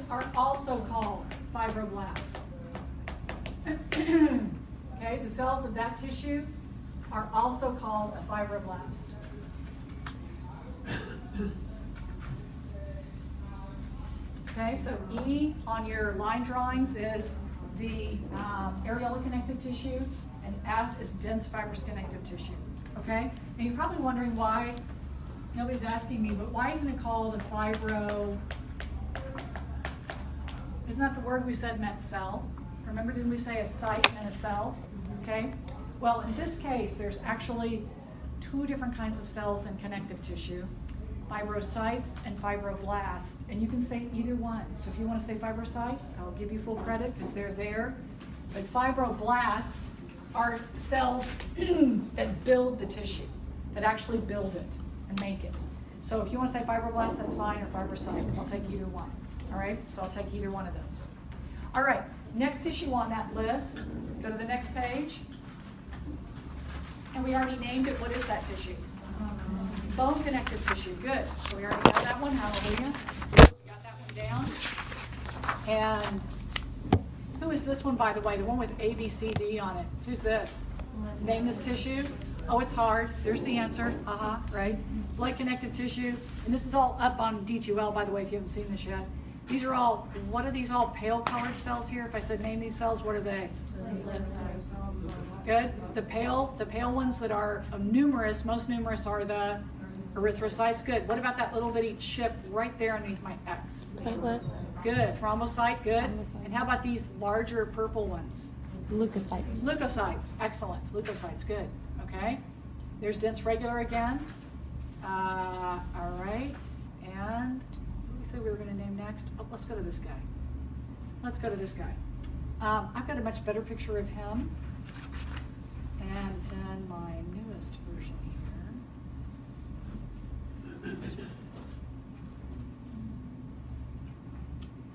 are also called fibroblasts. Okay, the cells of that tissue are also called a fibroblast. Okay, so E on your line drawings is the areola connective tissue, and F is dense fibrous connective tissue. Okay, and you're probably wondering why, nobody's asking me, but why isn't it called a fibro? Isn't that the word we said meant cell? Remember, didn't we say a site and a cell? Okay, well, in this case, there's actually two different kinds of cells in connective tissue. Fibrocytes and fibroblasts, and you can say either one. So if you want to say fibrocyte, I'll give you full credit because they're there. But fibroblasts are cells that build the tissue, that actually build it and make it. So if you want to say fibroblast, that's fine, or fibrocyte. I'll take either one. All right, so I'll take either one of those. All right, next tissue on that list, go to the next page. And we already named it. What is that tissue? Bone connective tissue, good. So we already got that one, hallelujah. We got that one down. And who is this one, by the way? The one with A, B, C, D on it. Who's this? Name this tissue. Oh, it's hard. There's the answer. Right? Blood connective tissue. And this is all up on D2L, by the way, if you haven't seen this yet. These are all, what are these all pale colored cells here? If I said name these cells, what are they? Good. The pale ones that are numerous, most numerous are the erythrocytes. Good. What about that little bitty chip right there underneath my X? Platelet. Good. Thrombocyte. Good. And how about these larger purple ones? Leukocytes. Leukocytes. Excellent. Leukocytes. Good. Okay. There's dense regular again. All right. And what did we say we were going to name next? Oh, let's go to this guy. Let's go to this guy. I've got a much better picture of him. And it's in my newest version here.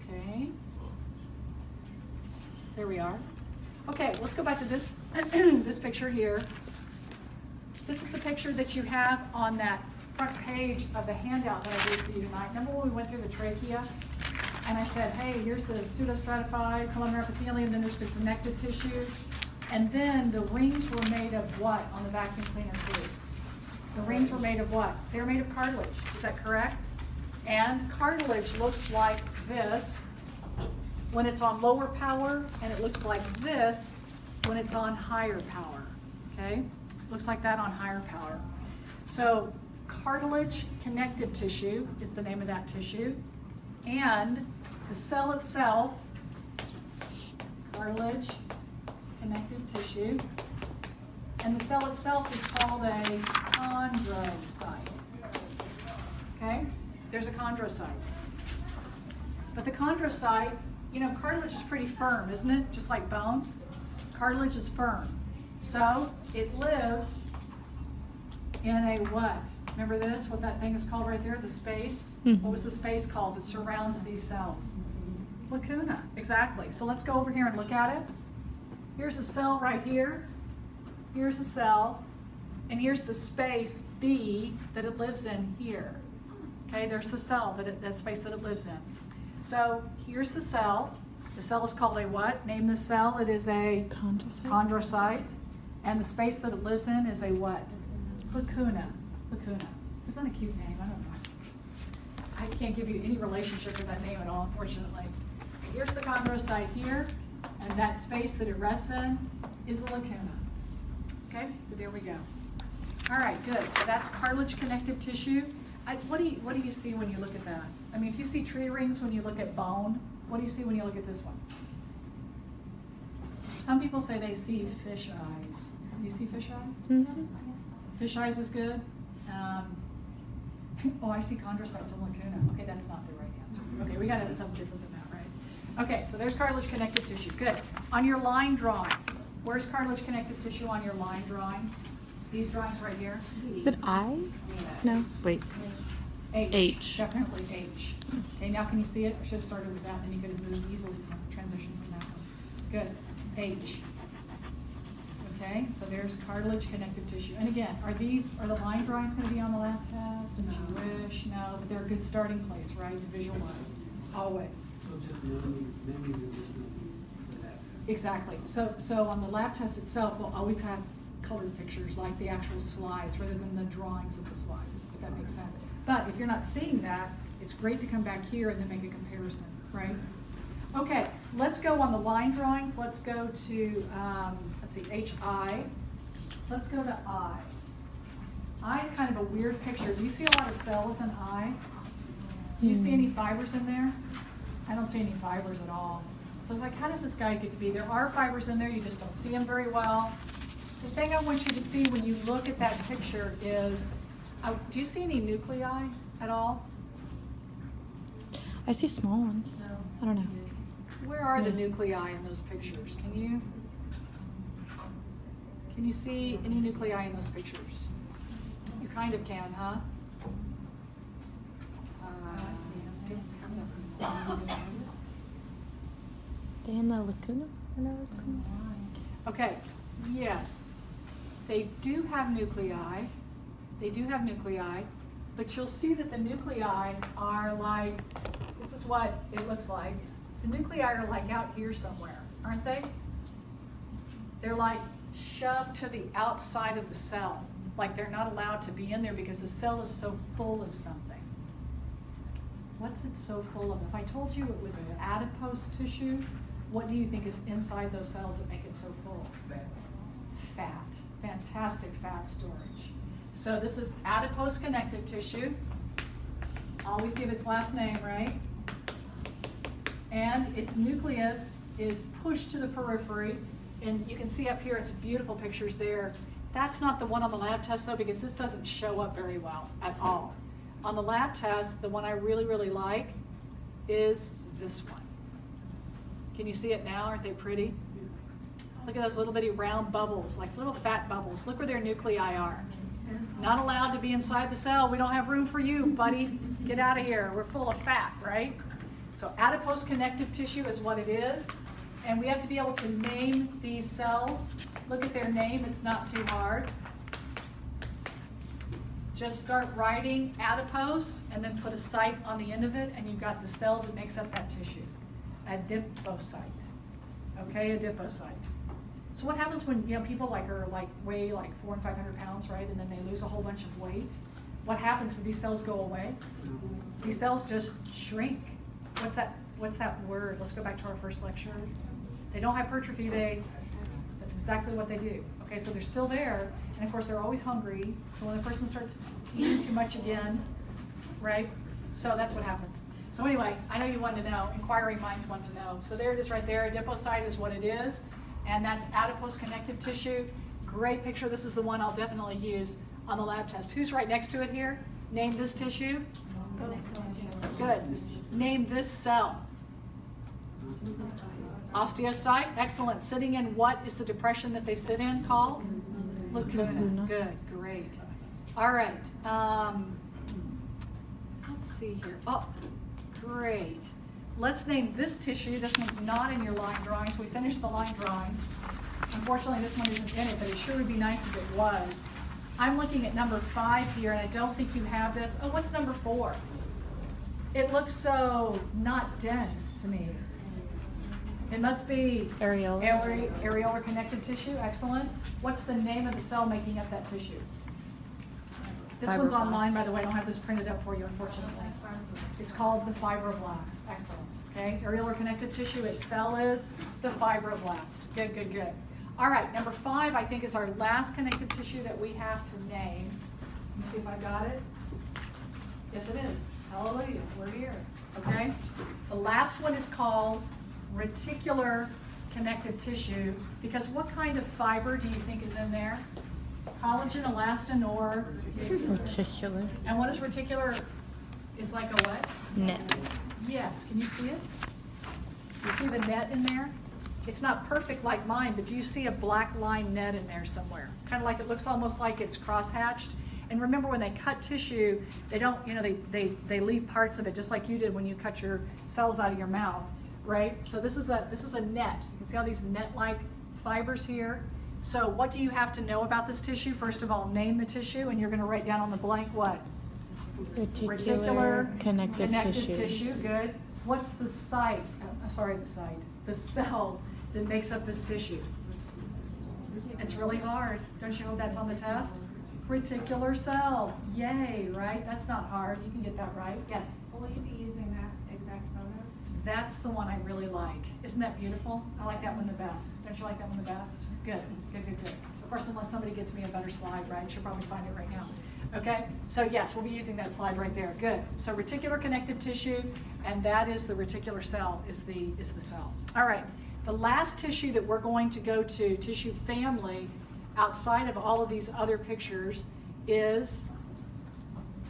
Okay. There we are. Okay, let's go back to this this picture here. This is the picture that you have on that front page of the handout that I gave for you tonight. Remember when we went through the trachea? And I said, hey, here's the pseudostratified columnar epithelium, then there's the connective tissue. And then the rings were made of what on the vacuum cleaner tube? The rings were made of what? They were made of cartilage. Is that correct? And cartilage looks like this when it's on lower power, and it looks like this when it's on higher power. Okay? Looks like that on higher power. So cartilage connective tissue is the name of that tissue. And the cell itself, cartilage connective tissue, and the cell itself is called a chondrocyte. Okay? There's a chondrocyte. But the chondrocyte, you know, cartilage is pretty firm, isn't it? Just like bone. Cartilage is firm. So it lives in a what? Remember this? What that thing is called right there? The space? Mm-hmm. What was the space called that surrounds these cells? Lacuna. Exactly. So let's go over here and look at it. Here's a cell right here. Here's a cell. And here's the space B that it lives in here. Okay, there's the cell, that space that it lives in. So here's the cell. The cell is called a what? Name the cell. It is a chondrocyte. And the space that it lives in is a what? Lacuna. Lacuna. Isn't that a cute name? I don't know. I can't give you any relationship with that name at all, unfortunately. Here's the chondrocyte here, and that space that it rests in is the lacuna. Okay, so there we go. All right, good. So that's cartilage connective tissue. What do you see when you look at that? I mean, if you see tree rings when you look at bone, what do you see when you look at this one? Some people say they see fish eyes. Do you see fish eyes? Mm-hmm. Fish eyes is good. Oh, I see chondrocytes and lacuna. Okay, that's not the right answer. Okay, we got to have something different than that, right? Okay, so there's cartilage connective tissue. Good. On your line drawing, where's cartilage connective tissue on your line drawings? These drawings right here? Is it I? No. Wait. H. H. Definitely H. Okay, now can you see it? I should have started with that, then you could have moved easily transition from that one. Good. H. Okay, so there's cartilage connective tissue. And again, are the line drawings going to be on the lab test? If you wish, no, but they're a good starting place, right, to visualize, always. So just millimeters is gonna be for that. Exactly. So on the lab test itself, we'll always have colored pictures like the actual slides rather than the drawings of the slides, if that makes sense. But if you're not seeing that, it's great to come back here and then make a comparison, right? Okay, let's go on the line drawings. Let's go to, let's see, HI. Let's go to I. I is kind of a weird picture. Do you see a lot of cells in I? Do you see any fibers in there? I don't see any fibers at all. So it's like, how does this guy get to be? There are fibers in there, you just don't see them very well. The thing I want you to see when you look at that picture is, do you see any nuclei at all? I see small ones. No. I don't know. Where are the Yeah. nuclei in those pictures? Can you see any nuclei in those pictures? You kind of can, huh? They in the lacuna? I know it's in- Okay, yes, they do have nuclei. They do have nuclei, but you'll see that the nuclei are like, this is what it looks like. The nuclei are like out here somewhere, aren't they? They're like shoved to the outside of the cell, like they're not allowed to be in there because the cell is so full of something. What's it so full of? If I told you it was adipose tissue, what do you think is inside those cells that make it so full? Fat. Fantastic fat storage. So this is adipose connective tissue. Always give its last name, right? And its nucleus is pushed to the periphery. And you can see up here, it's beautiful pictures there. That's not the one on the lab test though, because this doesn't show up very well at all. On the lab test, the one I really, really like is this one. Can you see it now? Aren't they pretty? Look at those little bitty round bubbles, like little fat bubbles. Look where their nuclei are. Not allowed to be inside the cell. We don't have room for you, buddy. Get out of here. We're full of fat, right? So adipose connective tissue is what it is. And we have to be able to name these cells. Look at their name. It's not too hard. Just start writing adipose and then put a site on the end of it, and you've got the cell that makes up that tissue. Adipocyte. Okay, adipocyte. So what happens when people weigh like 400 and 500 pounds, right? And then they lose a whole bunch of weight. What happens? Do these cells go away? These cells just shrink. What's that word? Let's go back to our first lecture. They don't hypertrophy. That's exactly what they do. Okay, so they're still there, and of course they're always hungry. So when a person starts eating too much again, right? So that's what happens. So anyway, I know you wanted to know. Inquiring minds want to know. So there it is right there. Adipocyte is what it is, and that's adipose connective tissue. Great picture. This is the one I'll definitely use on the lab test. Who's right next to it here? Name this tissue. Good. Name this cell. Osteocyte. Excellent. Sitting in what is the depression that they sit in called? Lacuna. Good. Great. All right. Let's see here. Oh, great. Let's name this tissue. This one's not in your line drawings. We finished the line drawings. Unfortunately, this one isn't in it, but it sure would be nice if it was. I'm looking at number 5 here, and I don't think you have this. Oh, what's number 4? It looks so not dense to me. It must be areolar connective tissue. Excellent. What's the name of the cell making up that tissue? This one's online, by the way. I don't have this printed up for you, unfortunately. It's called the fibroblast. Excellent. Okay, areolar connective tissue. Its cell is the fibroblast. Good, good, good. All right, number 5, I think, is our last connective tissue that we have to name. Let me see if I got it. Yes, it is. Hallelujah. We're here. Okay. The last one is called reticular connective tissue, because what kind of fiber do you think is in there? Collagen, elastin, or? Reticular. And what is reticular? It's like a what? Net. Yes. Can you see it? You see the net in there? It's not perfect like mine, but do you see a black line net in there somewhere? Kind of like it looks almost like it's crosshatched. And remember, when they cut tissue, they don't, they leave parts of it, just like you did when you cut your cells out of your mouth, right? So this is a net. You can see all these net-like fibers here. So what do you have to know about this tissue? First of all, name the tissue, and you're going to write down on the blank what? Reticular connective tissue. Good. What's the the cell that makes up this tissue? It's really hard. Don't you hope that's on the test? Reticular cell. Yay, right? That's not hard. You can get that right. Yes? Will you be using that exact photo? That's the one I really like. Isn't that beautiful? I like that one the best. Don't you like that one the best? Good, good, good, good. Of course, unless somebody gets me a better slide, right? She'll probably find it right now. Okay, so yes, we'll be using that slide right there. Good. So reticular connective tissue, and that is the reticular cell, is the cell. All right, the last tissue that we're going to go to, tissue family, outside of all of these other pictures, is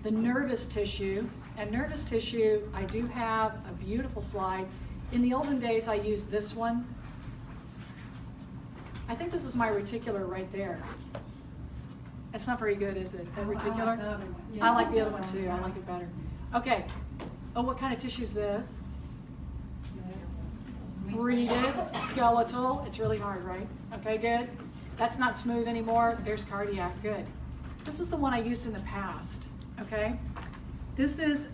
the nervous tissue. And nervous tissue, I do have a beautiful slide. In the olden days, I used this one. I think this is my reticular right there. It's not very good, is it? The reticular? I like the other one. I like the other one too. I like it better. Okay. Oh, what kind of tissue is this? Breeded, skeletal. It's really hard, right? Okay, good. That's not smooth anymore. There's cardiac. Good. This is the one I used in the past. Okay. This is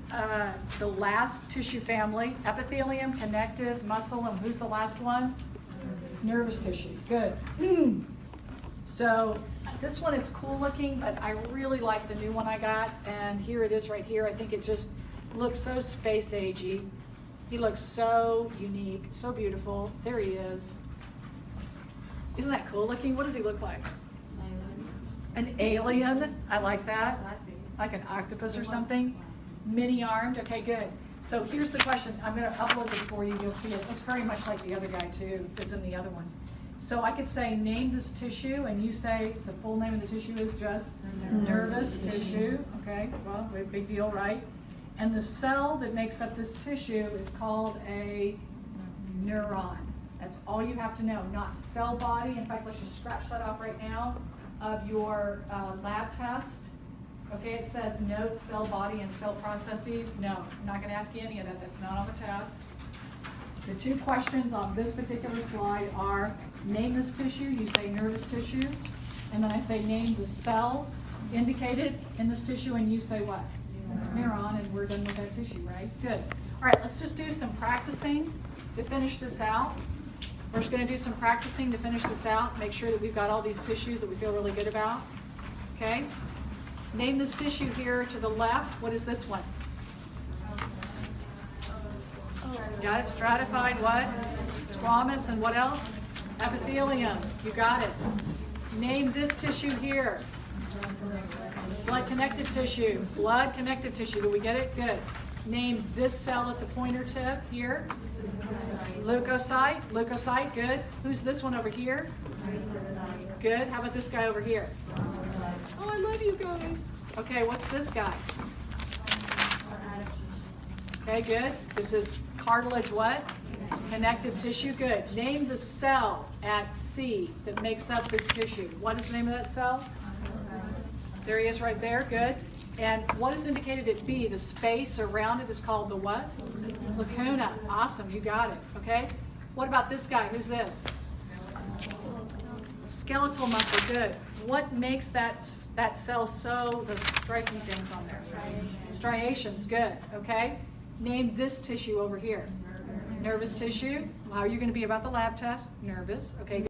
the last tissue family: epithelium, connective, muscle, and who's the last one? Nervous tissue. Good. So this one is cool looking, but I really like the new one I got, and here it is right here. I think it just looks so space agey. He looks so unique, so beautiful. There he is. Isn't that cool looking? What does he look like? An alien. I like that. Like an octopus or something. Mini-armed. Okay, good. So here's the question. I'm going to upload this for you. You'll see it looks very much like the other guy too, that's in the other one. So I could say, name this tissue, and you say the full name of the tissue is just nervous tissue. Okay, well, big deal, right? And the cell that makes up this tissue is called a neuron. That's all you have to know, not cell body. In fact, let's just scratch that off right now of your lab test. Okay, it says note cell body and cell processes. No, I'm not going to ask you any of that. That's not on the test. The two questions on this particular slide are, name this tissue. You say nervous tissue. And then I say, name the cell indicated in this tissue, and you say what? Neuron, and we're done with that tissue, right? Good. All right, let's just do some practicing to finish this out. We're just going to do some practicing to finish this out, make sure that we've got all these tissues that we feel really good about. Okay? Name this tissue here to the left. What is this one? Got it? Stratified what? Squamous, and what else? Epithelium. You got it. Name this tissue here. Blood connective tissue. Blood connective tissue. Do we get it? Good. Name this cell at the pointer tip here. Leukocyte. Leukocyte. Good. Who's this one over here? Good. How about this guy over here? Oh, I love you guys. Okay, what's this guy? Okay, good. This is cartilage what? Connective tissue. Good. Name the cell at C that makes up this tissue. What is the name of that cell? There he is right there. Good. And what is indicated at B? The space around it is called the what? Lacuna. Awesome. You got it. Okay. What about this guy? Who's this? Skeletal muscle. Good. What makes that cell so, those striking things on there? Striations. Good. Okay. Name this tissue over here. Nervous tissue. How are you going to be about the lab test? Nervous. Okay.